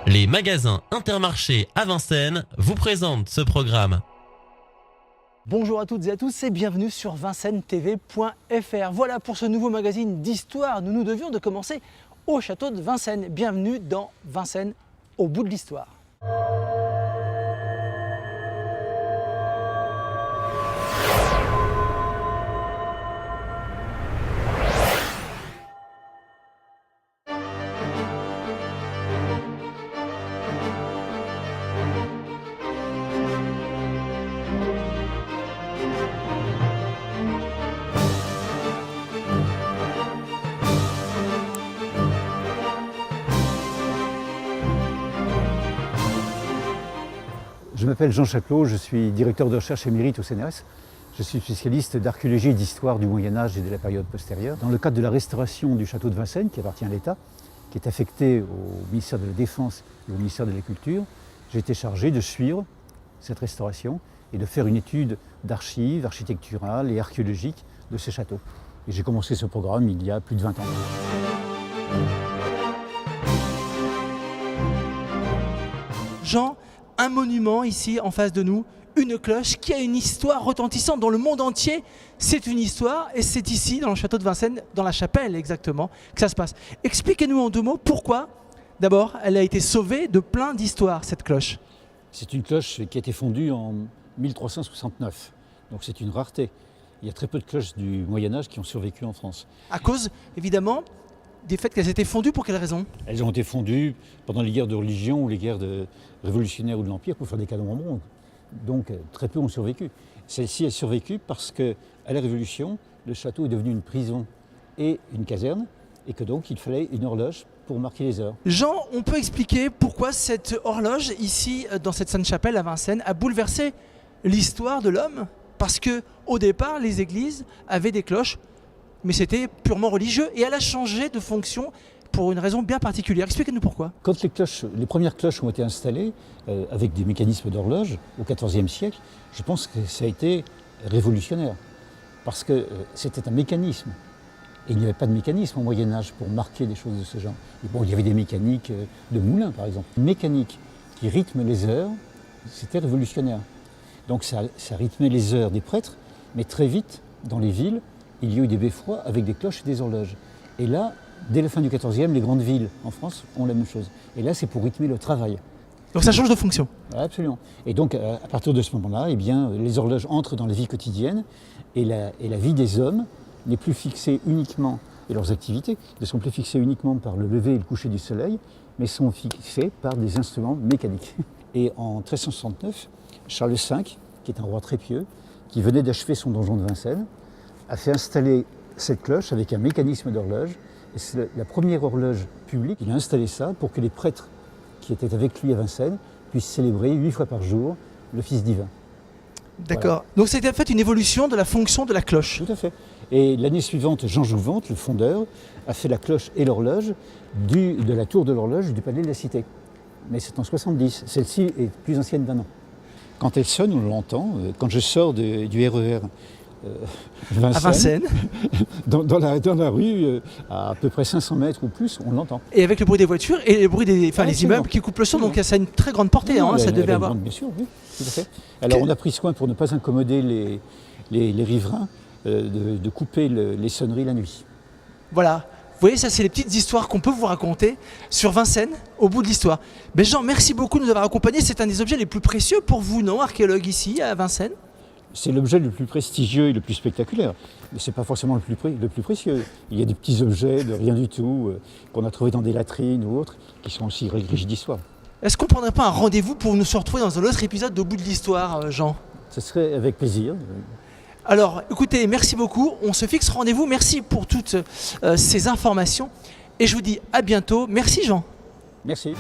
Les magasins Intermarché à Vincennes vous présentent ce programme. Bonjour à toutes et à tous et bienvenue sur vincennetv.fr. Voilà pour ce nouveau magazine d'histoire. Nous devions de commencer au château de Vincennes. Bienvenue dans Vincennes au bout de l'histoire. Je m'appelle Jean Chatelot, je suis directeur de recherche émérite au CNRS. Je suis spécialiste d'archéologie et d'histoire du Moyen-Âge et de la période postérieure. Dans le cadre de la restauration du château de Vincennes, qui appartient à l'État, qui est affecté au ministère de la Défense et au ministère de la Culture, j'ai été chargé de suivre cette restauration et de faire une étude d'archives architecturales et archéologiques de ce château. Et j'ai commencé ce programme il y a plus de 20 ans. Jean, un monument ici en face de nous, une cloche qui a une histoire retentissante dans le monde entier. C'est une histoire et c'est ici, dans le château de Vincennes, dans la chapelle exactement, que ça se passe. Expliquez-nous en deux mots pourquoi, d'abord, elle a été sauvée de plein d'histoires, cette cloche. C'est une cloche qui a été fondue en 1369, donc c'est une rareté. Il y a très peu de cloches du Moyen-Âge qui ont survécu en France. À cause, évidemment, des faits qu'elles étaient fondues, pour quelles raisons? Elles ont été fondues pendant les guerres de religion ou les guerres révolutionnaires ou de l'Empire pour faire des canons en bronze. Donc très peu ont survécu. Celle-ci a survécu parce qu'à la Révolution, le château est devenu une prison et une caserne, et que donc il fallait une horloge pour marquer les heures. Jean, on peut expliquer pourquoi cette horloge, ici, dans cette Sainte-Chapelle à Vincennes, a bouleversé l'histoire de l'homme? Parce qu'au départ, les églises avaient des cloches, mais c'était purement religieux, et elle a changé de fonction pour une raison bien particulière. Expliquez-nous pourquoi. Quand les premières cloches ont été installées avec des mécanismes d'horloge au XIVe siècle, je pense que ça a été révolutionnaire, parce que c'était un mécanisme. Et il n'y avait pas de mécanisme au Moyen-Âge pour marquer des choses de ce genre. Et bon, il y avait des mécaniques de moulins, par exemple. Une mécanique qui rythme les heures, c'était révolutionnaire. Donc ça rythmait les heures des prêtres, mais très vite, dans les villes, il y a eu des beffrois avec des cloches et des horloges. Et là, dès la fin du XIVe, les grandes villes en France ont la même chose. Et là, c'est pour rythmer le travail. Donc ça change de fonction. Absolument. Et donc, à partir de ce moment-là, eh bien, les horloges entrent dans la vie quotidienne et la vie des hommes n'est plus fixée uniquement, et leurs activités ne sont plus fixées uniquement par le lever et le coucher du soleil, mais sont fixées par des instruments mécaniques. Et en 1369, Charles V, qui est un roi très pieux, qui venait d'achever son donjon de Vincennes, a fait installer cette cloche avec un mécanisme d'horloge. Et c'est la première horloge publique. Il a installé ça pour que les prêtres qui étaient avec lui à Vincennes puissent célébrer 8 fois par jour l'office divin. D'accord. Voilà. Donc c'était en fait une évolution de la fonction de la cloche. Tout à fait. Et l'année suivante, Jean Jouvente, le fondeur, a fait la cloche et l'horloge de la tour de l'horloge du palais de la Cité. Mais c'est en 70. Celle-ci est plus ancienne d'1 an. Quand elle sonne, on l'entend. Quand je sors du RER à Vincennes, dans la rue, à peu près 500 mètres ou plus, on l'entend. Et avec le bruit des voitures et le bruit les immeubles qui coupent le son, donc ça a une très grande portée, ça devait avoir. Bien sûr, oui, tout à fait. Alors on a pris soin pour ne pas incommoder les riverains de couper les sonneries la nuit. Voilà. Vous voyez, ça c'est les petites histoires qu'on peut vous raconter sur Vincennes, au bout de l'histoire. Mais Jean, merci beaucoup de nous avoir accompagnés. C'est un des objets les plus précieux pour vous, non, archéologue ici à Vincennes? C'est l'objet le plus prestigieux et le plus spectaculaire. Mais ce n'est pas forcément le plus précieux. Il y a des petits objets de rien du tout qu'on a trouvés dans des latrines ou autres qui sont aussi riches d'histoire. Est-ce qu'on ne prendrait pas un rendez-vous pour nous se retrouver dans un autre épisode d'Au bout de l'histoire, Jean? Ce serait avec plaisir. Alors, écoutez, merci beaucoup. On se fixe rendez-vous. Merci pour toutes ces informations. Et je vous dis à bientôt. Merci, Jean. Merci.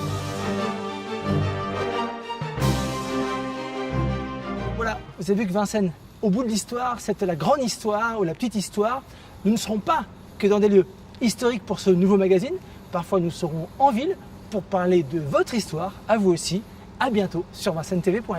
Voilà, vous avez vu que Vincennes, au bout de l'histoire, c'était la grande histoire ou la petite histoire. Nous ne serons pas que dans des lieux historiques pour ce nouveau magazine. Parfois, nous serons en ville pour parler de votre histoire, à vous aussi. À bientôt sur vincennetv.fr.